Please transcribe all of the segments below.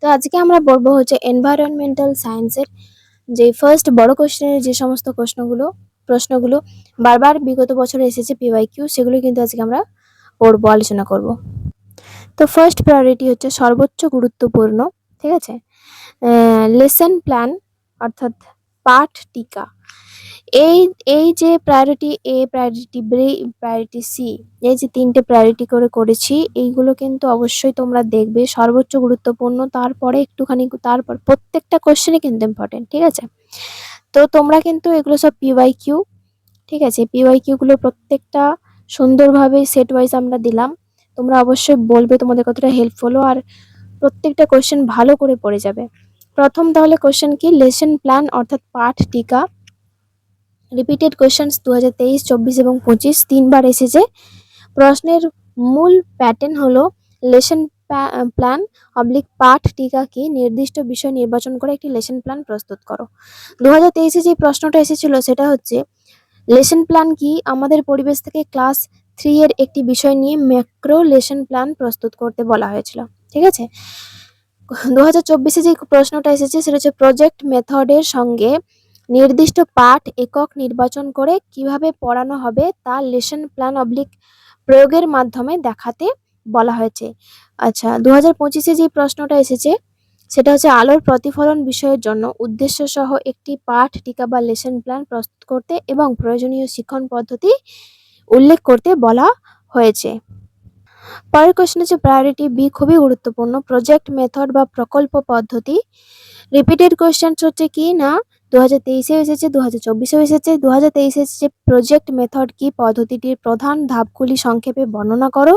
তো আজকে আমরা পড়বো হচ্ছে এনভায়রনমেন্টাল সায়েন্সের যে ফার্স্ট বড় কোশ্চেনের যে সমস্ত প্রশ্নগুলো বারবার বিগত বছরে এসেছে পিওয়াইকিউ, সেগুলো কিন্তু আজকে আমরা পড়বো, আলোচনা করব। তো ফার্স্ট প্রায়োরিটি হচ্ছে সর্বোচ্চ গুরুত্বপূর্ণ, ঠিক আছে, লেসন প্ল্যান অর্থাৎ পাঠ টিকা। এই এই যে প্রায়োরিটি এ, প্রায়োরিটি বি, প্রায়োরিটি সি, এই যে তিনটে প্রায়োরিটি করে করেছি, এইগুলো কিন্তু অবশ্যই তোমরা দেখবে সর্বোচ্চ গুরুত্বপূর্ণ, তারপরে একটুখানি, তারপর প্রত্যেকটা কোশ্চেনই কিন্তু ইম্পর্টেন্ট, ঠিক আছে। তো তোমরা কিন্তু এগুলো সব পিওয়াইকিউ, ঠিক আছে, পিওয়াইকিউ গুলো প্রত্যেকটা সুন্দরভাবে সেট ওয়াইজ আমরা দিলাম। তোমরা অবশ্যই বলবে তোমাদের কতটা হেল্প হলো, আর প্রত্যেকটা কোশ্চেন ভালো করে পড়ে যাবে। প্রথম তাহলে কোশ্চেন কি, লেসন প্ল্যান অর্থাৎ পাঠ টিকা। রিপিটেড কোয়েশ্চেন্স 2023, 24 এবং 25 তিনবার এসেছে। প্রশ্নের মূল প্যাটার্ন হলো লেসন প্ল্যান অবলিক পাঠ টিকা কি, নির্দিষ্ট বিষয় নির্বাচন করে একটি লেসন প্ল্যান প্রস্তুত করো। 2023-এ যে প্রশ্নটা এসেছিল সেটা হচ্ছে লেসন প্ল্যান কি, আমাদের পরিবেশ থেকে ক্লাস 3 এর একটি বিষয় নিয়ে ম্যাক্রো লেসন প্ল্যান প্রস্তুত করতে বলা হয়েছিল, ঠিক আছে। 2024-এ যে প্রশ্নটা এসেছে সেটা হচ্ছে প্রজেক্ট মেথডের সঙ্গে নির্দিষ্ট পাঠ একক নির্বাচন করে কিভাবে পড়ানো হবে তা লেসন প্ল্যান অবলিক প্রয়োগের মাধ্যমে দেখাতে বলা হয়েছে। আচ্ছা, 2025-এ যে প্রশ্নটা এসেছে সেটা হচ্ছে আলোর প্রতিফলন বিষয়ের জন্য উদ্দেশ্য সহ একটি পাঠ টিকা বা লেসন প্ল্যান প্রস্তুত করতে এবং প্রয়োজনীয় শিক্ষণ পদ্ধতি উল্লেখ করতে বলা হয়েছে। পরের কোশ্চেন হচ্ছে প্রায়োরিটি বি, খুবই গুরুত্বপূর্ণ, প্রজেক্ট মেথড বা প্রকল্প পদ্ধতি। রিপিটেড কোশ্চেন হচ্ছে কি না, 2023-এ এসেছে, 2024-এও এসেছে। 2023-এ এসেছে প্রজেক্ট মেথড কি, পদ্ধতিটির প্রধান ধাপগুলি সংক্ষেপে বর্ণনা করো।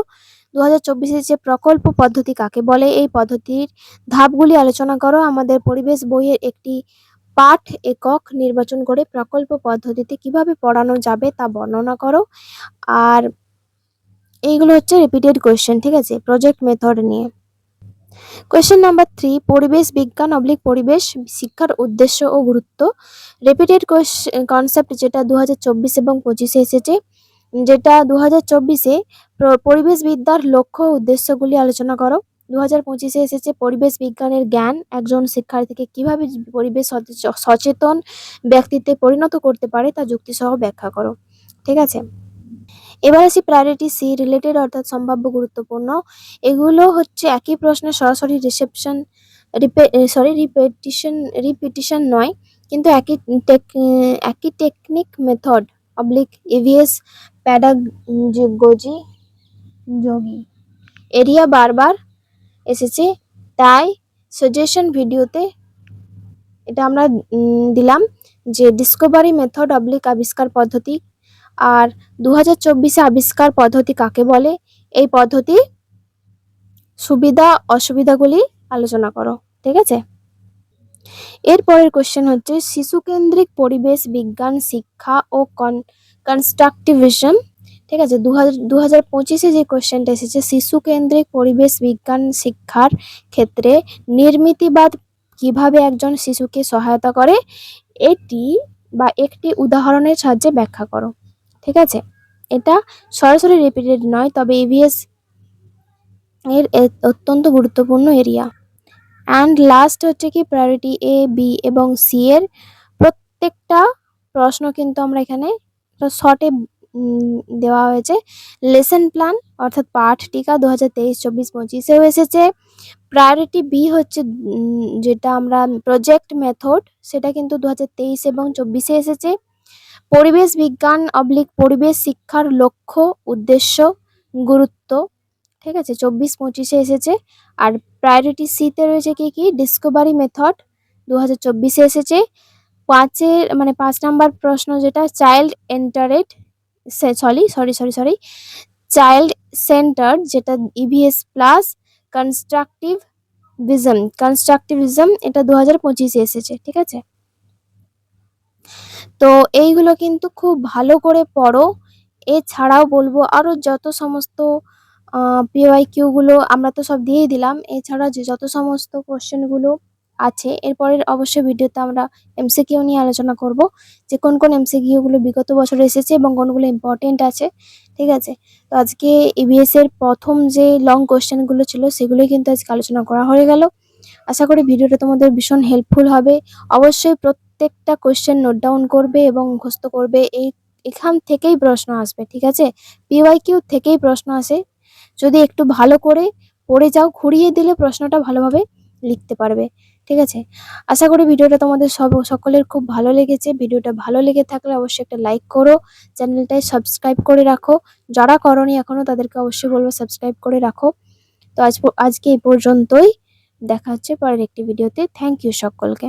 2024-এ এসেছে প্রকল্প পদ্ধতি কাকে বলে, এই পদ্ধতির ধাপগুলি আলোচনা করো। আমাদের পরিবেশ বইয়ের একটি পাঠ একক নির্বাচন করে প্রকল্প পদ্ধতিতে কিভাবে পড়ানো যাবে তা বর্ণনা করো। আর এইগুলো হচ্ছে রিপিটেড কোয়েশ্চেন, ঠিক আছে, প্রজেক্ট মেথড নিয়ে। কোয়েশ্চেন নাম্বার 3, পরিবেশ বিজ্ঞান অবলিক পরিবেশ শিক্ষার উদ্দেশ্য ও গুরুত্ব। রিপিটেড কনসেপ্ট যেটা 2024 এবং 25-এ এসেছে, যেটা 2024-এ পরিবেশ বিদ্যার লক্ষ্য ও উদ্দেশ্যগুলি আলোচনা করো। 2025-এ এসেছে পরিবেশ বিজ্ঞানের জ্ঞান একজন শিক্ষার্থীকে কিভাবে পরিবেশ সচেতন ব্যক্তিত্বে পরিণত করতে পারে তা যুক্তিসহ ব্যাখ্যা করো, ঠিক আছে। এবার আসি প্রায়োরিটি সি, রিলেটেড অর্থাৎ সম্ভাব্য গুরুত্বপূর্ণ। এগুলো হচ্ছে একই প্রশ্নের সরাসরি রিপিটিশন নয়, কিন্তু একই technique method oblique EVS pedagogy যোগী এরিয়া বারবার এসেছে, তাই সাজেশন ভিডিওতে এটা আমরা দিলাম যে ডিসকভারি মেথড অবলিক আবিষ্কার পদ্ধতি। আর 2024-এ আবিষ্কার পদ্ধতি কাকে বলে, এই পদ্ধতি সুবিধা অসুবিধাগুলি আলোচনা করো, ঠিক আছে। এরপরের কোশ্চেন হচ্ছে শিশু কেন্দ্রিক পরিবেশ বিজ্ঞান শিক্ষা ও কনস্ট্রাকটিভিজম, ঠিক আছে। 2025-এ যে কোশ্চেনটা এসেছে শিশু কেন্দ্রিক পরিবেশ বিজ্ঞান শিক্ষার ক্ষেত্রে নির্মিতিবাদ কিভাবে একজন শিশুকে সহায়তা করে, এটি বা একটি উদাহরণের সাহায্যে ব্যাখ্যা করো, ঠিক আছে। এটা সরাসরি রিপিটেড নয়, তবে ইভিএস এর অত্যন্ত গুরুত্বপূর্ণ এরিয়া। অ্যান্ড লাস্ট হচ্ছে কি প্রায়োরিটি এ, বি এবং সি এর প্রত্যেকটা প্রশ্ন কিন্তু আমরা এখানে শর্টে দেওয়া হয়েছে। লেসন প্ল্যান অর্থাৎ পাঠ টিকা 2023, 24, 25-এও এসেছে। প্রায়োরিটি বি হচ্ছে যেটা আমরা প্রজেক্ট মেথড, সেটা কিন্তু 2023 এবং 24-এ এসেছে। পরিবেশ বিজ্ঞান অবলিক পরিবেশ শিক্ষার লক্ষ্য উদ্দেশ্য গুরুত্ব, ঠিক আছে, 24-25-এ এসেছে। আর প্রায়োরিটি সিতে রয়েছে কি ডিসকভারি মেথড, 2024-এ এসেছে। 5 নাম্বার প্রশ্ন যেটা চাইল্ড চাইল্ড সেন্টার, যেটা ইভিএস প্লাস কনস্ট্রাকটিভিজম এটা 2025-এ এসেছে, ঠিক আছে। তো এইগুলো কিন্তু খুব ভালো করে পড়ো। এছাড়াও বলবো আরো যত সমস্ত পিওয়াইকিউ গুলো আমরা তো সব দিয়েই দিলাম, এছাড়া যে যত সমস্ত কোশ্চেন গুলো আছে এরপরের অবশ্যই ভিডিওতে আমরা এমসিকিউ নিয়ে আলোচনা করব, যে কোন কোন এমসিকিউ গুলো বিগত বছরে এসেছে এবং কোনগুলো ইম্পর্টেন্ট আছে, ঠিক আছে। তো আজকে ইভিএস এর প্রথম যে লং কোশ্চেন গুলো ছিল সেগুলোই কিন্তু আজকে আলোচনা করা হয়ে গেল। আশা করি ভিডিওটা তোমাদের ভীষণ হেল্পফুল হবে। অবশ্যই প্রত্যেকটা কোয়েশ্চেন নোট ডাউন করবে এবং মুখস্থ করবে। এখান থেকেই প্রশ্ন আসবে, ঠিক আছে? পিওয়াইকিউ থেকেই প্রশ্ন আসে। যদি একটু ভালো করে পড়ে যাও, ঘুরিয়ে দিলে প্রশ্নটা ভালোভাবে লিখতে পারবে, ঠিক আছে? আশা করি ভিডিওটা তোমাদের সকলের খুব ভালো লেগেছে। ভিডিওটা ভালো লেগে থাকলে অবশ্যই একটা লাইক করো, চ্যানেলটায় সাবস্ক্রাইব করে রাখো। যারা করনি এখনো তাদেরকে অবশ্যই বলবো সাবস্ক্রাইব করে রাখো। তো আজকে এই পর্যন্তই। দেখা হচ্ছে পরের একটি ভিডিওতে। থ্যাংক ইউ সকলকে।